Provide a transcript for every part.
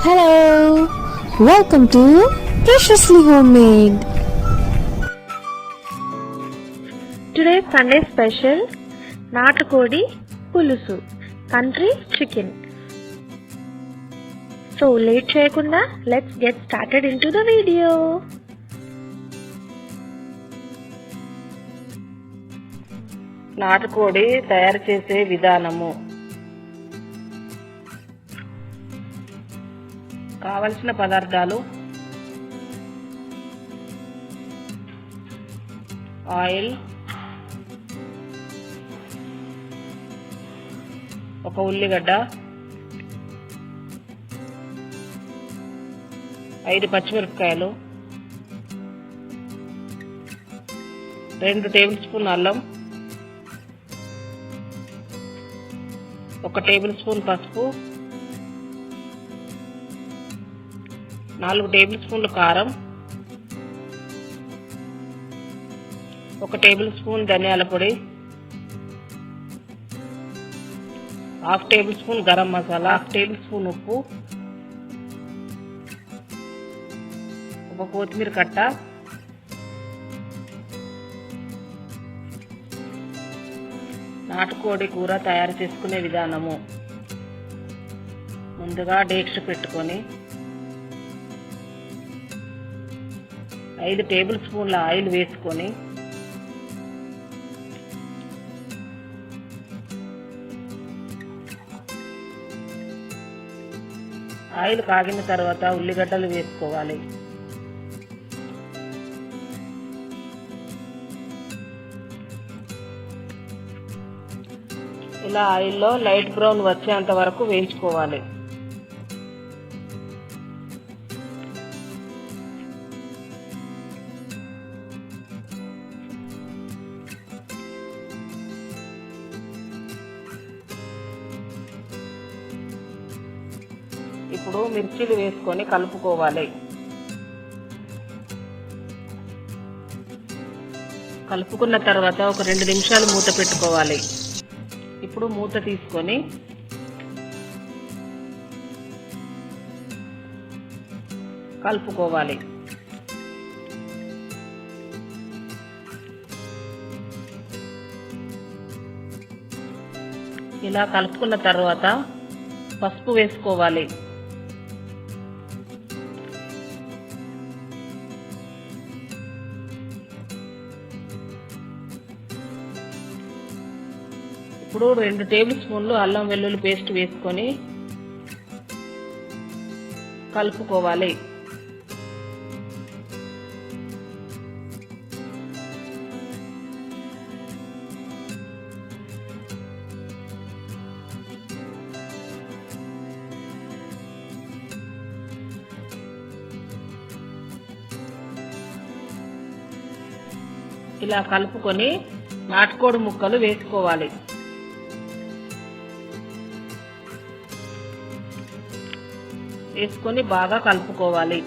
Hello, welcome to Preciously Homemade. Today's Sunday special Natu Kodi Pulusu country chicken. So late cheyakunda, let's get started into the video. నాటు కోడి తయారు చేసే విధానము. కావలసిన పదార్థాలు: oil, ఒక ఉల్లిగడ్డ, 5 పచ్చిమిరపకాయలు, 2 టేబుల్ స్పూన్ అల్లం, 1 టేబుల్ స్పూన్ పసుపు, 4 టేబుల్ స్పూన్లు కారం, 1 టేబుల్ స్పూన్ ధనియాల పొడి, 1/2 table spoon garam masala, 1 table spoon ఉప్పు, 1 కొత్తిమీర కట్ట, నాటుకోడి కూర తయారు చేసుకునే విధానము. ముందుగా డేక్ష పెట్టుకొని 5 టేబుల్ స్పూన్ల ఆయిల్ వేసుకొని ఆయిల్ కాగిన తర్వాత ఉల్లిగడ్డలు వేసుకోవాలి. ఇలా ఆయిల్లో లైట్ బ్రౌన్ వచ్చేంత వరకు వేయించుకోవాలి. ఇప్పుడు మిర్చీలు వేసుకొని కలుపుకోవాలి. కలుపుకున్న తర్వాత ఒక 2 నిమిషాలు మూత పెట్టుకోవాలి. ఇప్పుడు మూత తీసుకొని కలుపుకోవాలి. ఇలా కలుపుకున్న తర్వాత పసుపు వేసుకోవాలి. ఇప్పుడు 2 టేబుల్ స్పూన్లు అల్లం వెల్లుల్లి పేస్ట్ వేసుకొని కలుపుకోవాలి. ఇలా కలుపుకొని నాటుకోడి ముక్కలు వేసుకోవాలి. వేసుకొని బాగా కలుపుకోవాలి.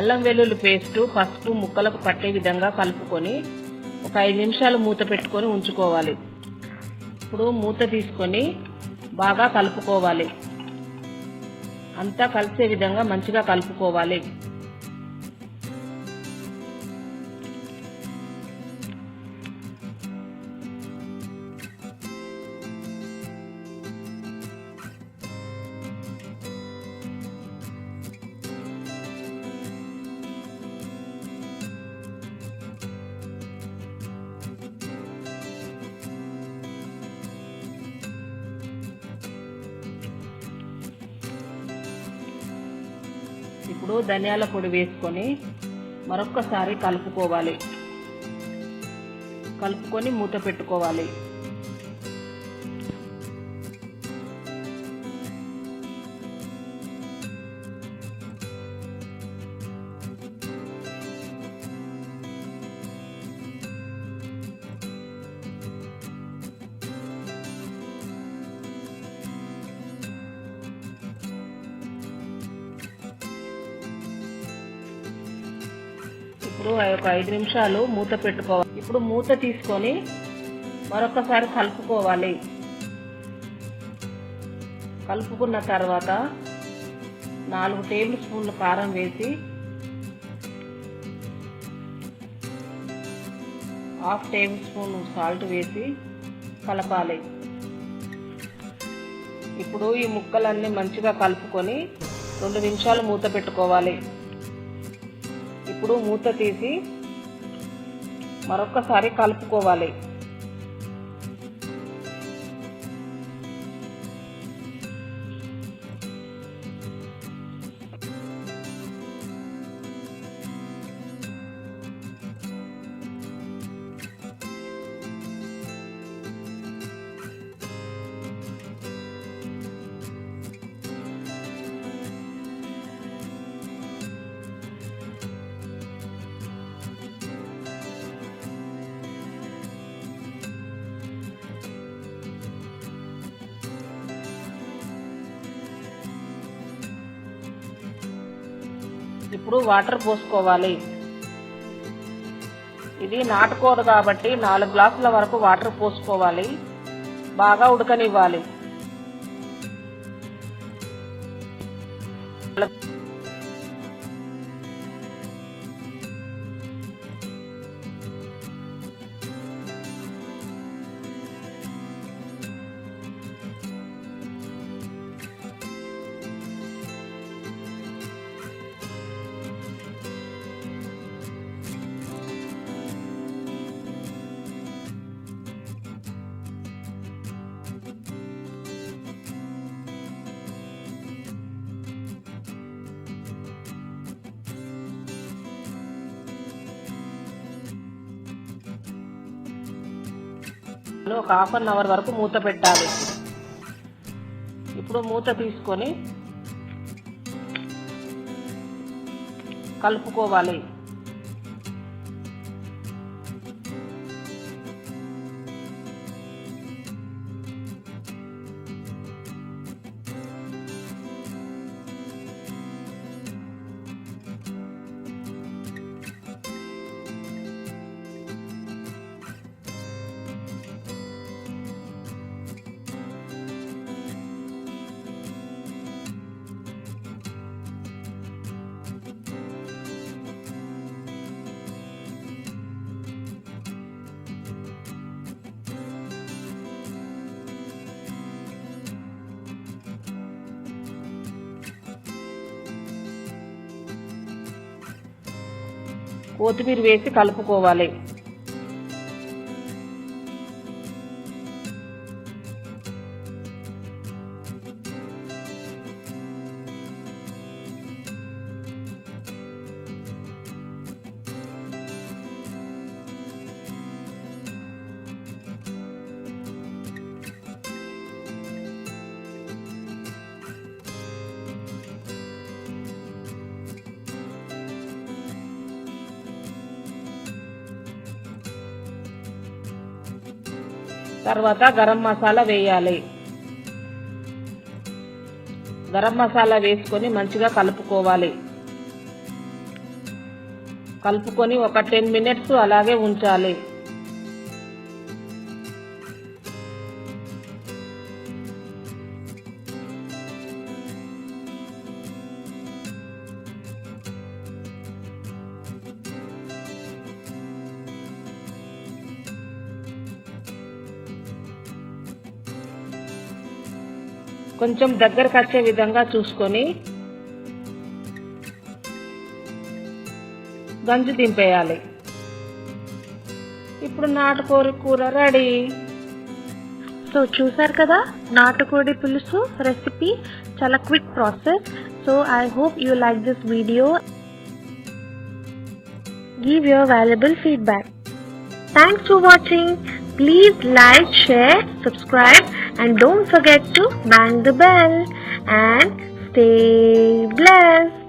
అల్లం వెల్లుల్లి పేస్ట్, పసుపు ముక్కలకు పట్టే విధంగా కలుపుకొని ఒక 5 నిమిషాలు మూత పెట్టుకొని ఉంచుకోవాలి. ఇప్పుడు మూత తీసుకొని బాగా కలుపుకోవాలి. అంతా కలిసే విధంగా మంచిగా కలుపుకోవాలి. ఇప్పుడు ధనియాల పొడి వేసుకొని మరొక్కసారి కలుపుకోవాలి. కలుపుకొని మూత పెట్టుకోవాలి. ఇప్పుడు ఒక 5 నిమిషాలు మూత పెట్టుకోవాలి. ఇప్పుడు మూత తీసుకొని మరొకసారి కలుపుకోవాలి. కలుపుకున్న తర్వాత 4 టేబుల్ స్పూన్ల కారం వేసి 1/2 టేబుల్ స్పూన్ సాల్ట్ వేసి కలపాలి. ఇప్పుడు ఈ ముక్కలన్నీ మంచిగా కలుపుకొని 2 నిమిషాలు మూత పెట్టుకోవాలి. ఇప్పుడు మూత తీసి మరొకసారి కలుపుకోవాలి. ఇప్పుడు వాటర్ పోసుకోవాలి. ఇది నాటుకోడి కాబట్టి 4 గ్లాసుల వరకు వాటర్ పోసుకోవాలి. బాగా ఉడకనివ్వాలి. ఒక 1/2 అవర్ వరకు మూత పెట్టాలి. ఇప్పుడు మూత తీసుకొని కలుపుకోవాలి. కొత్తిమీర వేసి కలుపుకోవాలి. తర్వాత గరం మసాలా వేయాలి. గరం మసాలా వేసుకొని మంచిగా కలుపుకోవాలి. కలుపుకొని ఒక 10 మినిట్స్ అలాగే ఉంచాలి. కొంచెం దగ్గరకు వచ్చే విధంగా చూసుకొని గంజు దింపేయాలి. ఇప్పుడు నాటుకోడి కూర రెడీ. సో చూసారు కదా, నాటుకోడి పులుసు రెసిపీ చాలా quick process. So So I hope you like this video. Give your valuable feedback. Thanks for watching. Please like, share, subscribe and don't forget to bang the bell and stay blessed.